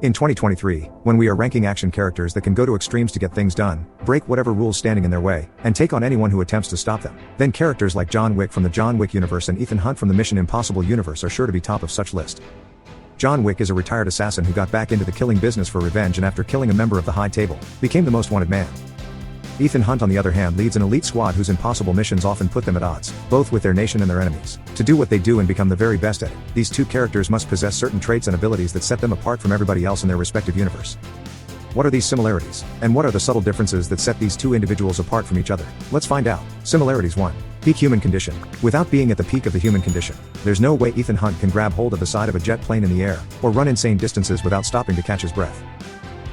In 2023, when we are ranking action characters that can go to extremes to get things done, break whatever rules standing in their way, and take on anyone who attempts to stop them, then characters like John Wick from the John Wick universe and Ethan Hunt from the Mission Impossible universe are sure to be top of such list. John Wick is a retired assassin who got back into the killing business for revenge and after killing a member of the High Table, became the most wanted man. Ethan Hunt on the other hand leads an elite squad whose impossible missions often put them at odds, both with their nation and their enemies. To do what they do and become the very best at it, these two characters must possess certain traits and abilities that set them apart from everybody else in their respective universe. What are these similarities? And what are the subtle differences that set these two individuals apart from each other? Let's find out. Similarities 1. Peak human condition. Without being at the peak of the human condition, there's no way Ethan Hunt can grab hold of the side of a jet plane in the air, or run insane distances without stopping to catch his breath.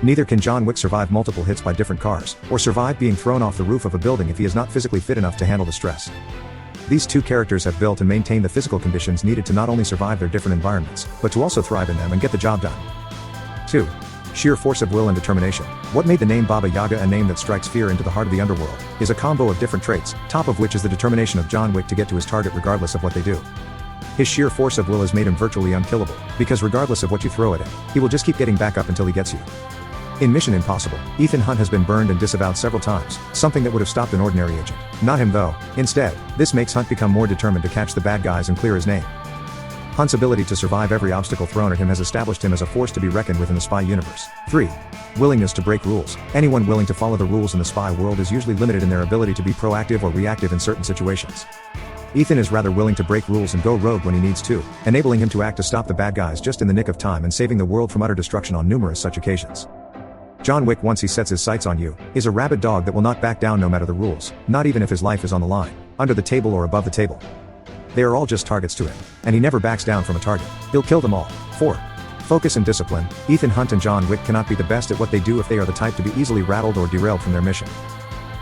Neither can John Wick survive multiple hits by different cars, or survive being thrown off the roof of a building if he is not physically fit enough to handle the stress. These two characters have built and maintained the physical conditions needed to not only survive their different environments, but to also thrive in them and get the job done. 2. Sheer force of will and determination. What made the name Baba Yaga a name that strikes fear into the heart of the underworld, is a combo of different traits, top of which is the determination of John Wick to get to his target regardless of what they do. His sheer force of will has made him virtually unkillable, because regardless of what you throw at him, he will just keep getting back up until he gets you. In Mission Impossible, Ethan Hunt has been burned and disavowed several times, something that would have stopped an ordinary agent. Not him though. Instead, this makes Hunt become more determined to catch the bad guys and clear his name. Hunt's ability to survive every obstacle thrown at him has established him as a force to be reckoned with in the spy universe. 3. Willingness to break rules. Anyone willing to follow the rules in the spy world is usually limited in their ability to be proactive or reactive in certain situations. Ethan is rather willing to break rules and go rogue when he needs to, enabling him to act to stop the bad guys just in the nick of time and saving the world from utter destruction on numerous such occasions. John Wick, once he sets his sights on you, is a rabid dog that will not back down no matter the rules, not even if his life is on the line, under the table or above the table. They are all just targets to him, and he never backs down from a target. He'll kill them all. 4. Focus and discipline. Ethan Hunt and John Wick cannot be the best at what they do if they are the type to be easily rattled or derailed from their mission.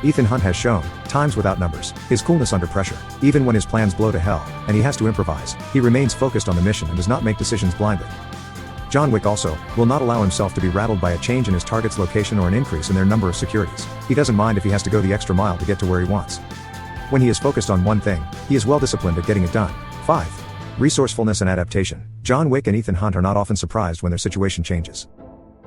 Ethan Hunt has shown, times without numbers, his coolness under pressure. Even when his plans blow to hell, and he has to improvise, he remains focused on the mission and does not make decisions blindly. John Wick also will not allow himself to be rattled by a change in his target's location or an increase in their number of securities. He doesn't mind if he has to go the extra mile to get to where he wants. When he is focused on one thing, he is well disciplined at getting it done. 5. Resourcefulness and adaptation. John Wick and Ethan Hunt are not often surprised when their situation changes.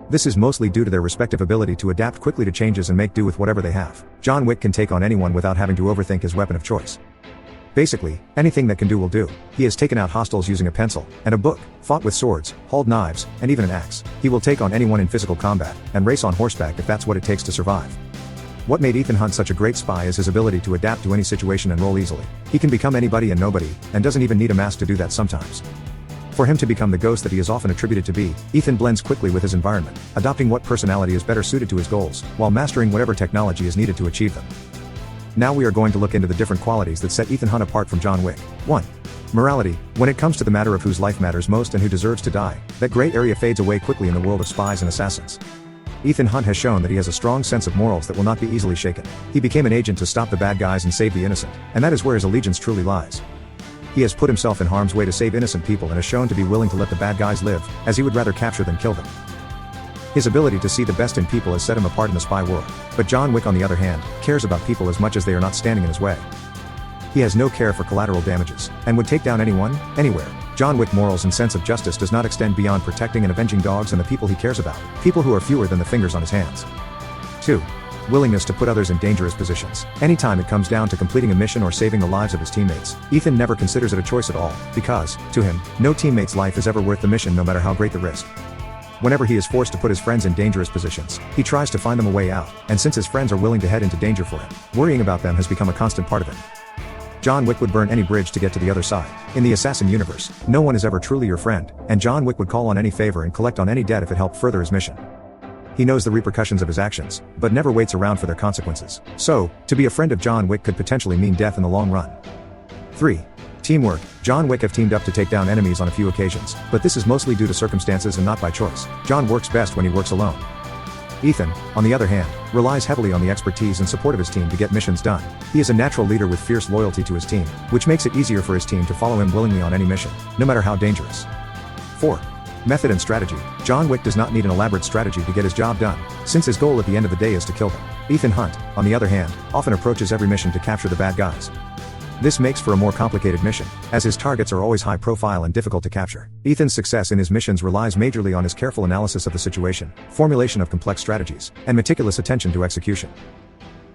This is mostly due to their respective ability to adapt quickly to changes and make do with whatever they have. John Wick can take on anyone without having to overthink his weapon of choice. Basically, anything that can do will do. He has taken out hostiles using a pencil and a book, fought with swords, hauled knives, and even an axe. He will take on anyone in physical combat, and race on horseback if that's what it takes to survive. What made Ethan Hunt such a great spy is his ability to adapt to any situation and roll easily. He can become anybody and nobody, and doesn't even need a mask to do that sometimes. For him to become the ghost that he is often attributed to be, Ethan blends quickly with his environment, adopting what personality is better suited to his goals, while mastering whatever technology is needed to achieve them. Now we are going to look into the different qualities that set Ethan Hunt apart from John Wick. 1. Morality. When it comes to the matter of whose life matters most and who deserves to die, that gray area fades away quickly in the world of spies and assassins. Ethan Hunt has shown that he has a strong sense of morals that will not be easily shaken. He became an agent to stop the bad guys and save the innocent, and that is where his allegiance truly lies. He has put himself in harm's way to save innocent people and has shown to be willing to let the bad guys live, as he would rather capture than kill them. His ability to see the best in people has set him apart in the spy world, but John Wick on the other hand, cares about people as much as they are not standing in his way. He has no care for collateral damages, and would take down anyone, anywhere. John Wick's morals and sense of justice does not extend beyond protecting and avenging dogs and the people he cares about, people who are fewer than the fingers on his hands. 2. Willingness to put others in dangerous positions. Anytime it comes down to completing a mission or saving the lives of his teammates, Ethan never considers it a choice at all, because, to him, no teammate's life is ever worth the mission no matter how great the risk. Whenever he is forced to put his friends in dangerous positions, he tries to find them a way out, and since his friends are willing to head into danger for him, worrying about them has become a constant part of him. John Wick would burn any bridge to get to the other side. In the assassin universe, no one is ever truly your friend, and John Wick would call on any favor and collect on any debt if it helped further his mission. He knows the repercussions of his actions, but never waits around for their consequences. So, to be a friend of John Wick could potentially mean death in the long run. 3. Teamwork. John Wick have teamed up to take down enemies on a few occasions, but this is mostly due to circumstances and not by choice. John works best when he works alone. Ethan, on the other hand, relies heavily on the expertise and support of his team to get missions done. He is a natural leader with fierce loyalty to his team, which makes it easier for his team to follow him willingly on any mission, no matter how dangerous. 4. Method and strategy. John Wick does not need an elaborate strategy to get his job done, since his goal at the end of the day is to kill them. Ethan Hunt, on the other hand, often approaches every mission to capture the bad guys. This makes for a more complicated mission, as his targets are always high profile and difficult to capture. Ethan's success in his missions relies majorly on his careful analysis of the situation, formulation of complex strategies, and meticulous attention to execution.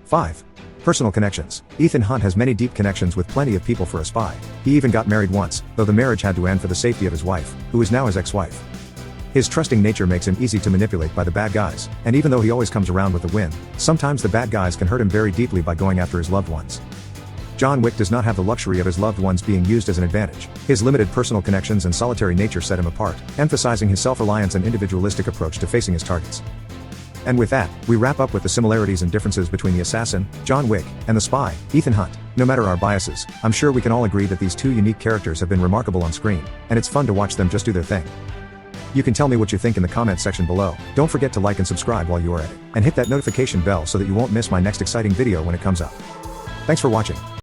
5. Personal connections. Ethan Hunt has many deep connections with plenty of people for a spy. He even got married once, though the marriage had to end for the safety of his wife, who is now his ex-wife. His trusting nature makes him easy to manipulate by the bad guys, and even though he always comes around with a win, sometimes the bad guys can hurt him very deeply by going after his loved ones. John Wick does not have the luxury of his loved ones being used as an advantage. His limited personal connections and solitary nature set him apart, emphasizing his self-reliance and individualistic approach to facing his targets. And with that, we wrap up with the similarities and differences between the assassin, John Wick, and the spy, Ethan Hunt. No matter our biases, I'm sure we can all agree that these two unique characters have been remarkable on screen, and it's fun to watch them just do their thing. You can tell me what you think in the comments section below. Don't forget to like and subscribe while you are at it, and hit that notification bell so that you won't miss my next exciting video when it comes up. Thanks for watching.